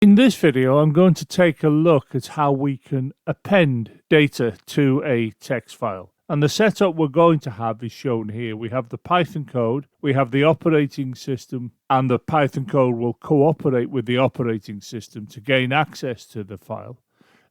In this video, I'm going to take a look at how we can append data to a text file. And the setup we're going to have is shown here. We have the Python code, we have the operating system, and the Python code will cooperate with the operating system to gain access to the file.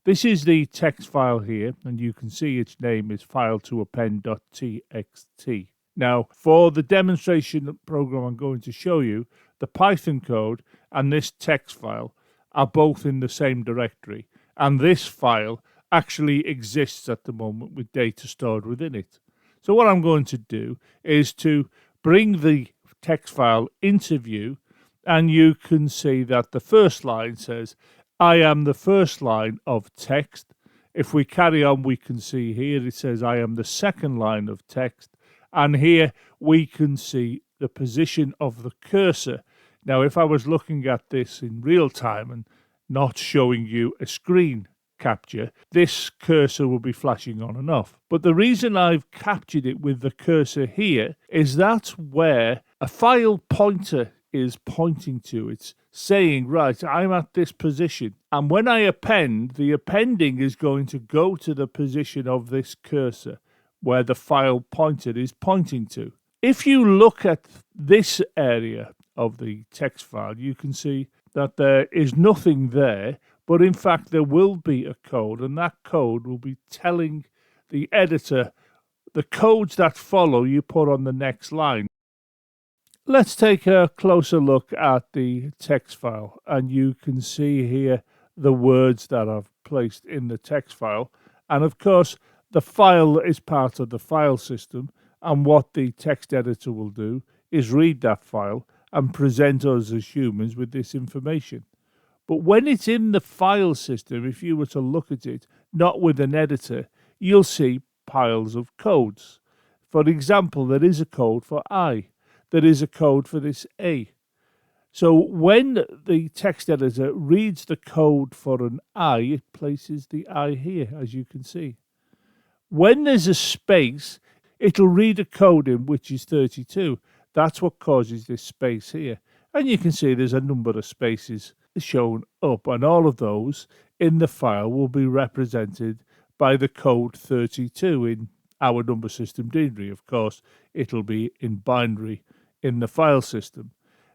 This is the text file here, and you can see its name is file2append.txt. Now, for the demonstration program I'm going to show you, the Python code and this text file are both in the same directory, and this file actually exists at the moment with data stored within it. So what I'm going to do is to bring the text file into view, and you can see that the first line says, I am the first line of text. If we carry on, we can see here it says, I am the second line of text, and here we can see the position of the cursor. Now, if I was looking at this in real time and not showing you a screen capture, this cursor will be flashing on and off. But the reason I've captured it with the cursor here is that's where a file pointer is pointing to. It's saying, right, I'm at this position. And when I append, the appending is going to go to the position of this cursor where the file pointer is pointing to. If you look at this area of the text file, you can see that there is nothing there, but in fact there will be a code, and that code will be telling the editor the codes that follow you put on the next line. Let's take a closer look at the text file, and you can see here the words that I've placed in the text file. And of course, the file is part of the file system, and what the text editor will do is read that file and present us as humans with this information. But when it's in the file system, if you were to look at it, not with an editor, you'll see piles of codes. For example, there is a code for I. There is a code for this A. So when the text editor reads the code for an I, it places the I here, as you can see. When there's a space, it'll read a code in which is 32. That's what causes this space here. And you can see there's a number of spaces shown up, and all of those in the file will be represented by the code 32 in our number system dictionary. Of course, it'll be in binary in the file system.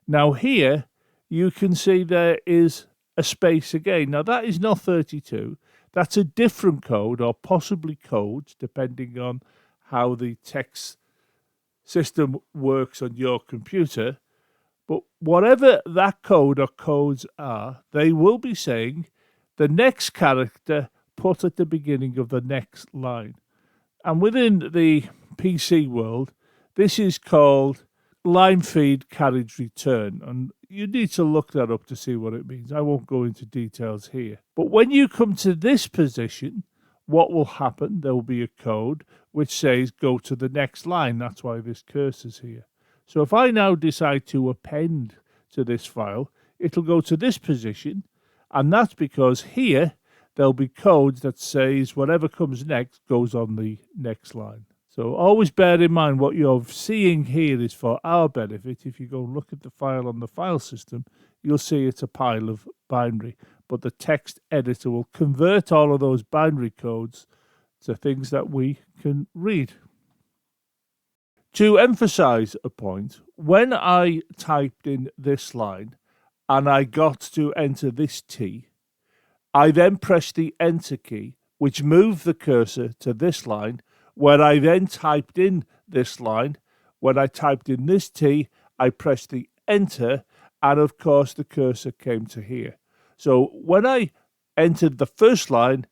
Now here, you can see there is a space again. Now that is not 32. That's a different code, or possibly codes, depending on how the text system works on your computer. But whatever that code or codes are, they will be saying the next character put at the beginning of the next line. And within the PC world, this is called line feed carriage return, and you need to look that up to see what it means. I won't go into details here. But when you come to this position, what will happen? There will be a code which says go to the next line. That's why this cursor's here. So if I now decide to append to this file, it'll go to this position, and that's because here there'll be codes that says whatever comes next goes on the next line. So always bear in mind what you're seeing here is for our benefit. If you go and look at the file on the file system, you'll see it's a pile of binary, but the text editor will convert all of those binary codes to things that we can read. To emphasize a point, when I typed in this line and I got to enter this T, I then pressed the enter key, which moved the cursor to this line, where I then typed in this line. When I typed in this T, I pressed the enter, and of course the cursor came to here. So when I entered the first line,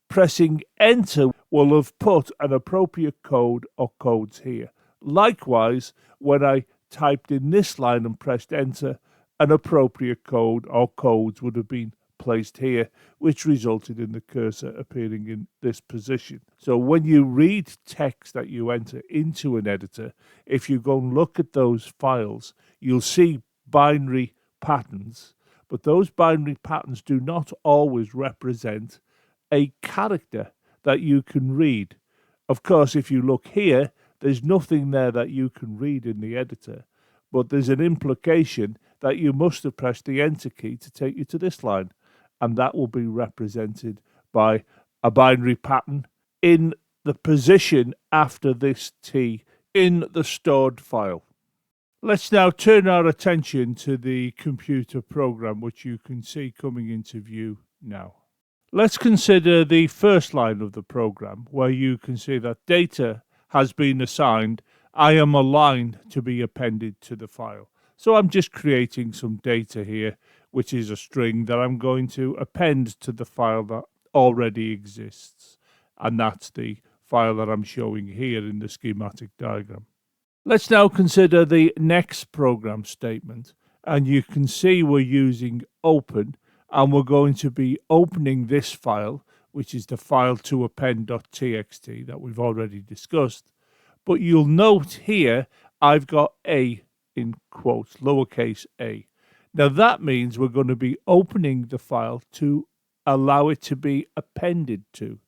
pressing enter will have put an appropriate code or codes here. Likewise, when I typed in this line and pressed enter, an appropriate code or codes would have been placed here, which resulted in the cursor appearing in this position. So when you read text that you enter into an editor, if you go and look at those files, you'll see binary patterns, but those binary patterns do not always represent a character that you can read. Of course, if you look here, there's nothing there that you can read in the editor, but there's an implication that you must have pressed the enter key to take you to this line, and that will be represented by a binary pattern in the position after this T in the stored file. Let's now turn our attention to the computer program, which you can see coming into view now. Let's consider the first line of the program, where you can see that data has been assigned. I am aligned to be appended to the file. So I'm just creating some data here, which is a string that I'm going to append to the file that already exists. And that's the file that I'm showing here in the schematic diagram. Let's now consider the next program statement. And you can see we're using open, and we're going to be opening this file, which is the file to append.txt that we've already discussed. But you'll note here, I've got A in quotes, lowercase a. Now that means we're going to be opening the file to allow it to be appended to.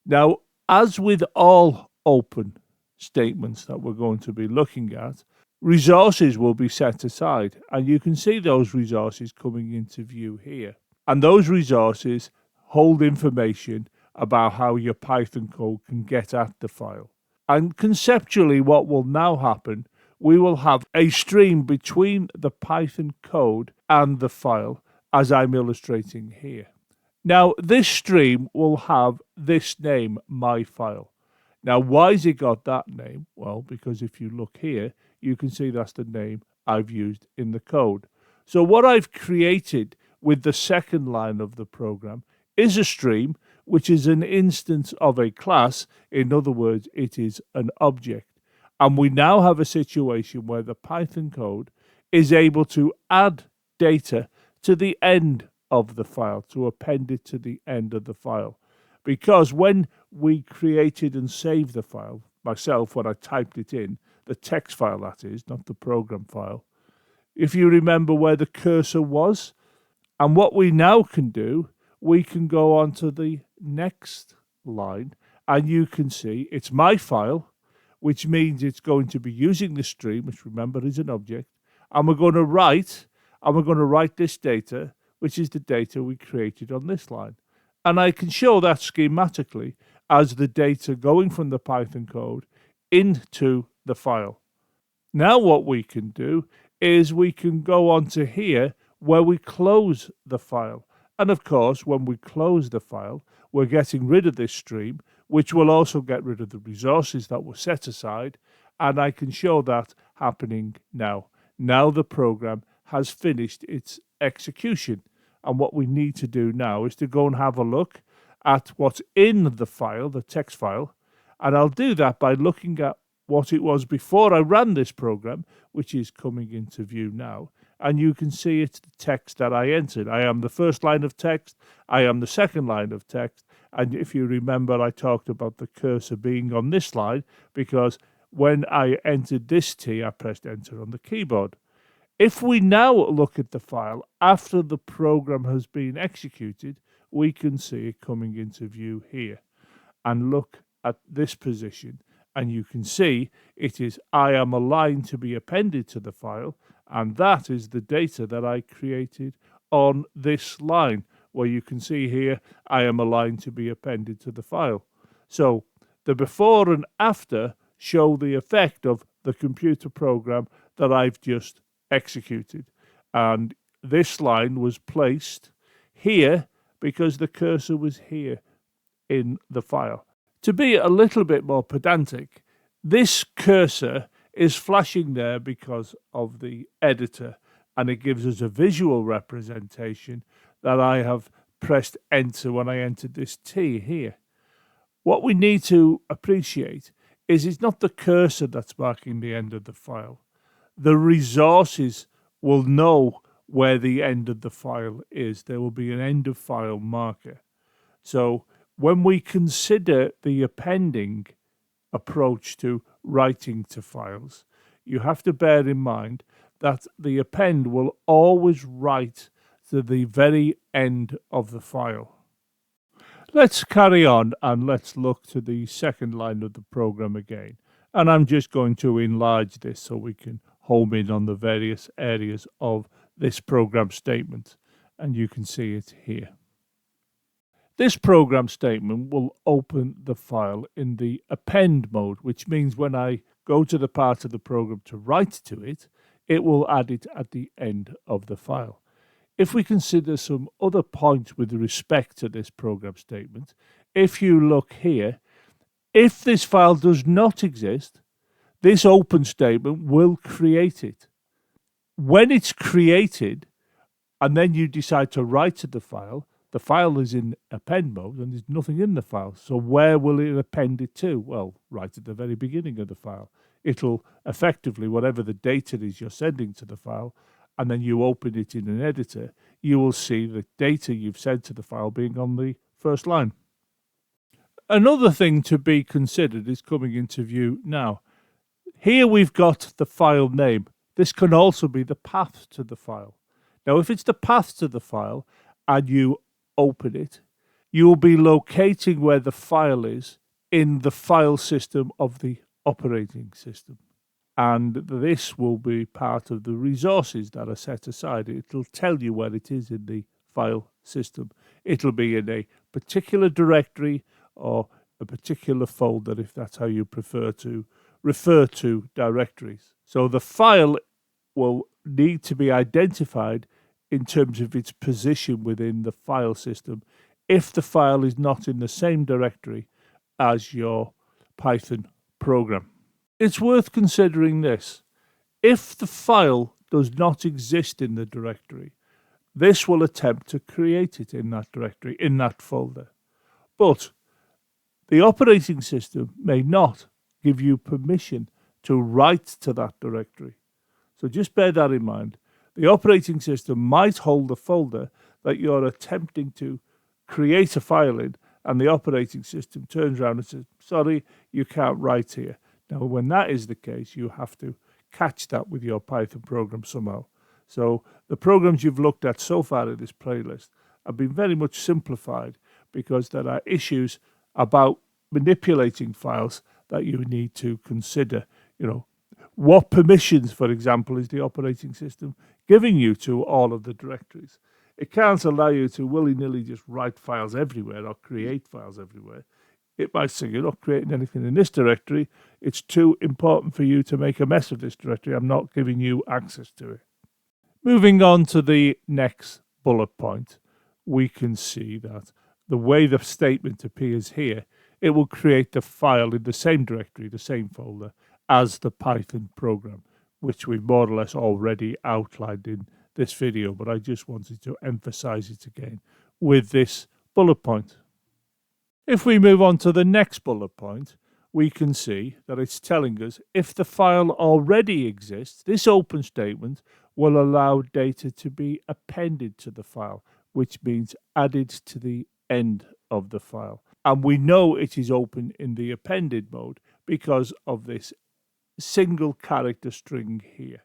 Now, as with all open statements that we're going to be looking at, resources will be set aside, and you can see those resources coming into view here. And those resources hold information about how your Python code can get at the file. And conceptually, what will now happen, we will have a stream between the Python code and the file, as I'm illustrating here. Now, this stream will have this name, my file. Now, why has it got that name? Well, because if you look here, you can see that's the name I've used in the code. So what I've created with the second line of the program is a stream, which is an instance of a class. In other words, it is an object. And we now have a situation where the Python code is able to add data to the end of the file, to append it to the end of the file. Because when we created and saved the file, myself, when I typed it in, the text file that is, not the program file, if you remember where the cursor was, and what we now can do, we can go on to the next line, and you can see it's my file, which means it's going to be using the stream, which remember is an object, and we're going to write this data, which is the data we created on this line. And I can show that schematically as the data going from the Python code into the file. Now what we can do is we can go on to here where we close the file. And of course, when we close the file, we're getting rid of this stream, which will also get rid of the resources that were set aside. And I can show that happening now. Now the program has finished its execution. And what we need to do now is to go and have a look at what's in the file, the text file. And I'll do that by looking at what it was before I ran this program, which is coming into view now. And you can see it's the text that I entered. I am the first line of text. I am the second line of text. And if you remember, I talked about the cursor being on this line because when I entered this T, I pressed enter on the keyboard. If we now look at the file after the program has been executed, we can see it coming into view here. And look at this position, and you can see it is I am aligned to be appended to the file, and that is the data that I created on this line, where you can see here I am aligned to be appended to the file. So the before and after show the effect of the computer program that I've just executed. And this line was placed here because the cursor was here in the file. To be a little bit more pedantic, this cursor is flashing there because of the editor, and it gives us a visual representation that I have pressed enter when I entered this T here. What we need to appreciate is it's not the cursor that's marking the end of the file. The resources will know where the end of the file is. There will be an end of file marker. So when we consider the appending approach to writing to files, you have to bear in mind that the append will always write to the very end of the file. Let's carry on and let's look to the second line of the program again. And I'm just going to enlarge this so we can home in on the various areas of this program statement, and you can see it here. This program statement will open the file in the append mode, which means when I go to the part of the program to write to it, it will add it at the end of the file. If we consider some other points with respect to this program statement, if you look here, if this file does not exist, this open statement will create it. When it's created, and then you decide to write to the file is in append mode and there's nothing in the file. So where will it append it to? Well, right at the very beginning of the file. It'll effectively, whatever the data is you're sending to the file, and then you open it in an editor, you will see the data you've sent to the file being on the first line. Another thing to be considered is coming into view now. Here we've got the file name. This can also be the path to the file. Now, if it's the path to the file and you open it, you will be locating where the file is in the file system of the operating system. And this will be part of the resources that are set aside. It'll tell you where it is in the file system. It'll be in a particular directory or a particular folder, if that's how you prefer to refer to directories. So the file will need to be identified in terms of its position within the file system if the file is not in the same directory as your Python program. It's worth considering this. If the file does not exist in the directory, this will attempt to create it in that directory, in that folder. But the operating system may not give you permission to write to that directory. So just bear that in mind. The operating system might hold the folder that you're attempting to create a file in, and the operating system turns around and says, sorry, you can't write here. Now, when that is the case, you have to catch that with your Python program somehow. So the programs you've looked at so far in this playlist have been very much simplified because there are issues about manipulating files that you need to consider. What permissions, for example, is the operating system giving you to all of the directories? It can't allow you to willy-nilly just write files everywhere or create files everywhere. It might say, you're not creating anything in this directory. It's too important for you to make a mess of this directory. I'm not giving you access to it. Moving on to the next bullet point, we can see that the way the statement appears here, it will create the file in the same directory, the same folder, as the Python program, which we've more or less already outlined in this video, but I just wanted to emphasize it again with this bullet point. If we move on to the next bullet point, we can see that it's telling us if the file already exists, this open statement will allow data to be appended to the file, which means added to the end of the file. And we know it is open in the appended mode because of this single character string here.